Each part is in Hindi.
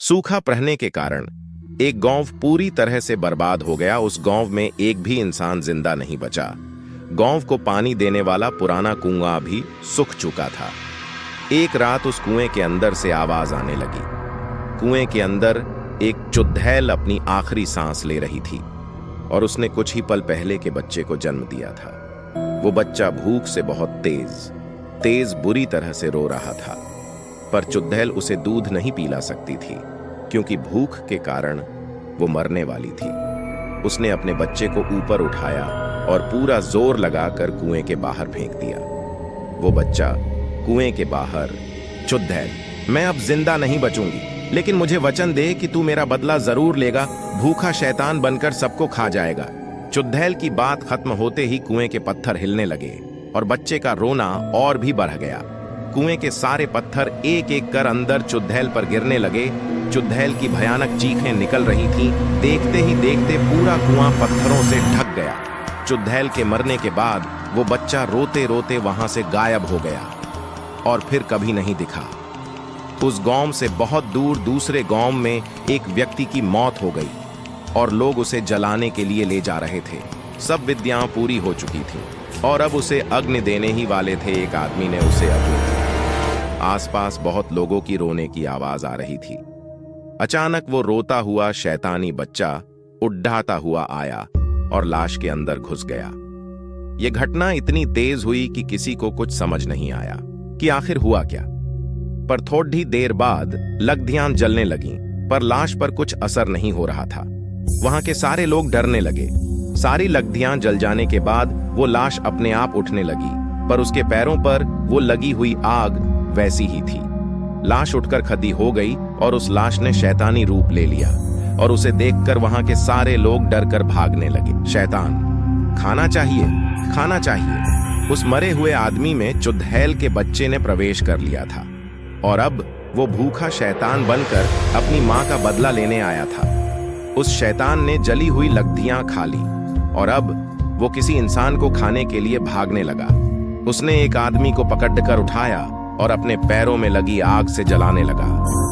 सूखा पड़ने के कारण एक गांव पूरी तरह से बर्बाद हो गया। उस गांव में एक भी इंसान जिंदा नहीं बचा। गांव को पानी देने वाला पुराना कुआं भी सूख चुका था। एक रात उस कुएं के अंदर से आवाज आने लगी। कुएं के अंदर एक चुड़ैल अपनी आखिरी सांस ले रही थी और उसने कुछ ही पल पहले के बच्चे को जन्म दिया था। वो बच्चा भूख से बहुत तेज बुरी तरह से रो रहा था, पर चुड़ैल उसे दूध नहीं पिला सकती थी क्योंकि भूख के कारण वो मरने वाली थी। उसने अपने बच्चे को ऊपर उठाया और पूरा जोर लगाकर कुएं के बाहर फेंक दिया। वो बच्चा कुएं के बाहर, चुड़ैल, मैं अब जिंदा नहीं बचूंगी, लेकिन मुझे वचन दे कि तू मेरा बदला जरूर लेगा। भूखा शैतान बनकर सबको खा जाएगा। चुड़ैल की बात खत्म होते ही कुएं के पत्थर हिलने लगे और बच्चे का रोना और भी बढ़ गया। कुएं के सारे पत्थर एक एक कर अंदर चुड़ैल पर गिरने लगे। चुड़ैल की भयानक चीखें निकल रही थीं। देखते ही देखते पूरा कुआं पत्थरों से ढक गया। चुड़ैल के मरने के बाद वो बच्चा रोते रोते वहां से गायब हो गया और फिर कभी नहीं दिखा। उस गांव से बहुत दूर दूसरे गांव में एक व्यक्ति की मौत हो गई और लोग उसे जलाने के लिए ले जा रहे थे। सब विधियां पूरी हो चुकी थी और अब उसे अग्नि देने ही वाले थे। एक आदमी ने उसे अग्नि दी। आसपास बहुत लोगों की रोने की आवाज आ रही थी। अचानक वो रोता हुआ शैतानी बच्चा उड्डाता हुआ आया और लाश के अंदर घुस गया। यह घटना इतनी तेज हुई कि किसी को कुछ समझ नहीं आया कि आखिर हुआ क्या। पर थोड़ी देर बाद लकड़ियां जलने लगीं, पर लाश पर कुछ असर नहीं हो रहा था। वहां के सारे लोग डरने लगे। सारी लकड़ियां जल जाने के बाद वो लाश अपने आप उठने लगी, पर उसके पैरों पर वो लगी हुई आग वैसी ही थी। लाश उठकर खड़ी हो गई और उस लाश ने शैतानी रूप ले लिया और उसे देखकर वहां के सारे लोग डरकर भागने लगे। शैतान, खाना चाहिए, खाना चाहिए। उस मरे हुए आदमी में चुड़ैल के बच्चे ने प्रवेश कर लिया था और अब वो भूखा शैतान बनकर अपनी मां का बदला लेने आया था। उस शैतान ने जली हुई लकड़ियां खा ली और अब वो किसी इंसान को खाने के लिए भागने लगा। उसने एक आदमी को पकड़कर उठाया और अपने पैरों में लगी आग से जलाने लगा।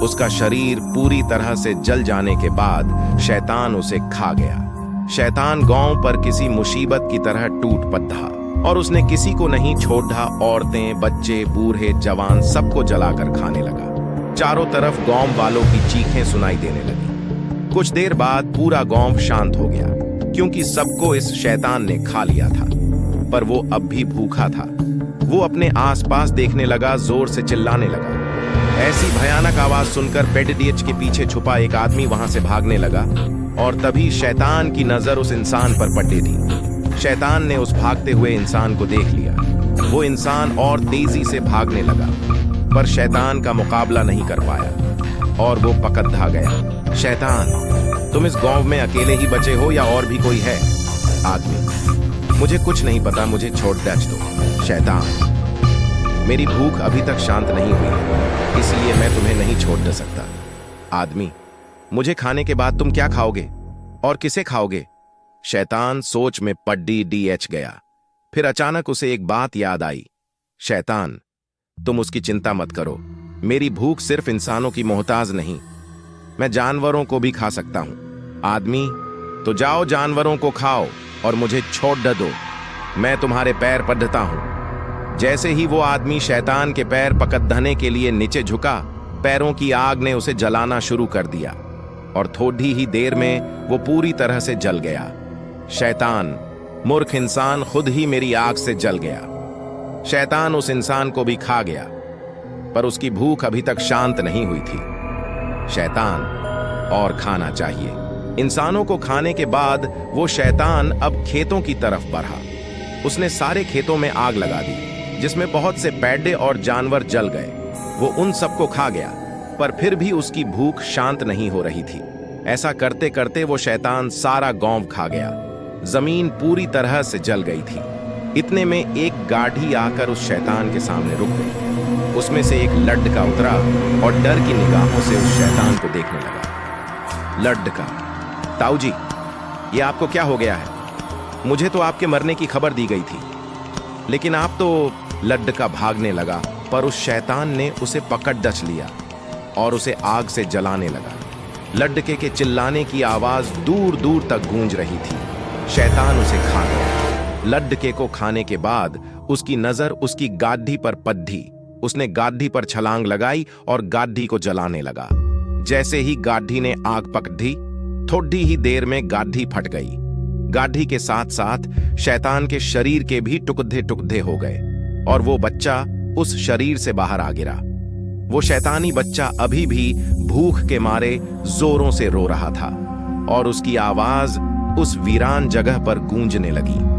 उसका शरीर पूरी तरह से जल जाने के बाद शैतान उसे खा गया। शैतान गांव पर किसी मुसीबत की तरह टूट पड़ा और उसने किसी को नहीं छोड़ा। औरतें, बच्चे, बूढ़े, जवान सबको जलाकर खाने लगा। चारों तरफ गांव वालों की चीखें सुनाई देने लगी। कुछ देर बाद पूरा गांव शांत हो गया क्योंकि सबको इस शैतान ने खा लिया था, पर वो अब भी भूखा था। वो अपने आसपास देखने लगा, जोर से चिल्लाने लगा। ऐसी भयानक आवाज सुनकर पेडिडियच के पीछे छुपा एक आदमी वहां से भागने लगा और तभी शैतान की नजर उस इंसान पर पड़ी थी। शैतान ने उस भागते हुए इंसान को देख लिया। वो इंसान और तेजी से भागने लगा, पर शैतान का मुकाबला नहीं कर पाया और वो पकड़ा गया। शैतान, तुम इस गांव में अकेले ही बचे हो या और भी कोई है? आदमी, मुझे कुछ नहीं पता, मुझे छोड़ दो। शैतान, मेरी भूख अभी तक शांत नहीं हुई है, इसलिए मैं तुम्हें नहीं छोड़ दे सकता। आदमी, मुझे खाने के बाद तुम क्या खाओगे और किसे खाओगे? शैतान सोच में पड्डी डीएच गया। फिर अचानक उसे एक बात याद आई। शैतान, तुम उसकी चिंता मत करो। मेरी भूख सिर्फ इंसानों की मोहताज नहीं, मैं जानवरों को भी खा सकता हूं। आदमी, तो जाओ जानवरों को खाओ और मुझे छोड़ दो, मैं तुम्हारे पैर पढ़ता हूं। जैसे ही वो आदमी शैतान के पैर पकड़ने के लिए नीचे झुका, पैरों की आग ने उसे जलाना शुरू कर दिया और थोड़ी ही देर में वो पूरी तरह से जल गया। शैतान, मूर्ख इंसान, खुद ही मेरी आग से जल गया। शैतान उस इंसान को भी खा गया, पर उसकी भूख अभी तक शांत नहीं हुई थी। शैतान, और खाना चाहिए। इंसानों को खाने के बाद वो शैतान अब खेतों की तरफ बढ़ा। उसने सारे खेतों में आग लगा दी, जिसमें बहुत से पेड़े और जानवर जल गए। वो उन सबको खा गया, पर फिर भी उसकी भूख शांत नहीं हो रही थी। ऐसा करते करते वो शैतान सारा गांव खा गया। जमीन पूरी तरह से जल गई थी। इतने में एक गाड़ी आकर उस शैतान के सामने रुक गई। उसमें से एक लड़का उतरा और डर की निगाहों से उस शैतान को देखने लगा। लड़का, ताऊ जी, ये आपको क्या हो गया है? मुझे तो आपके मरने की खबर दी गई थी, लेकिन आप तो। लड़का भागने लगा, पर उस शैतान ने उसे पकड़ डस लिया और उसे आग से जलाने लगा। लड्डके के चिल्लाने की आवाज दूर दूर तक गूंज रही थी। शैतान उसे खा गया। लड्डके को खाने के बाद उसकी नजर उसकी गाढ़ी पर पड़ी। उसने गाढ़ी पर छलांग लगाई और गाढ़ी को जलाने लगा। जैसे ही गाढ़ी ने आग पकड़ी, थोड़ी ही देर में गाढ़ी फट गई। गाढ़ी के साथ साथ शैतान के शरीर के भी टुकड़े टुकड़े हो गए और वो बच्चा उस शरीर से बाहर आ गिरा। वो शैतानी बच्चा अभी भी भूख के मारे जोरों से रो रहा था और उसकी आवाज उस वीरान जगह पर गूंजने लगी।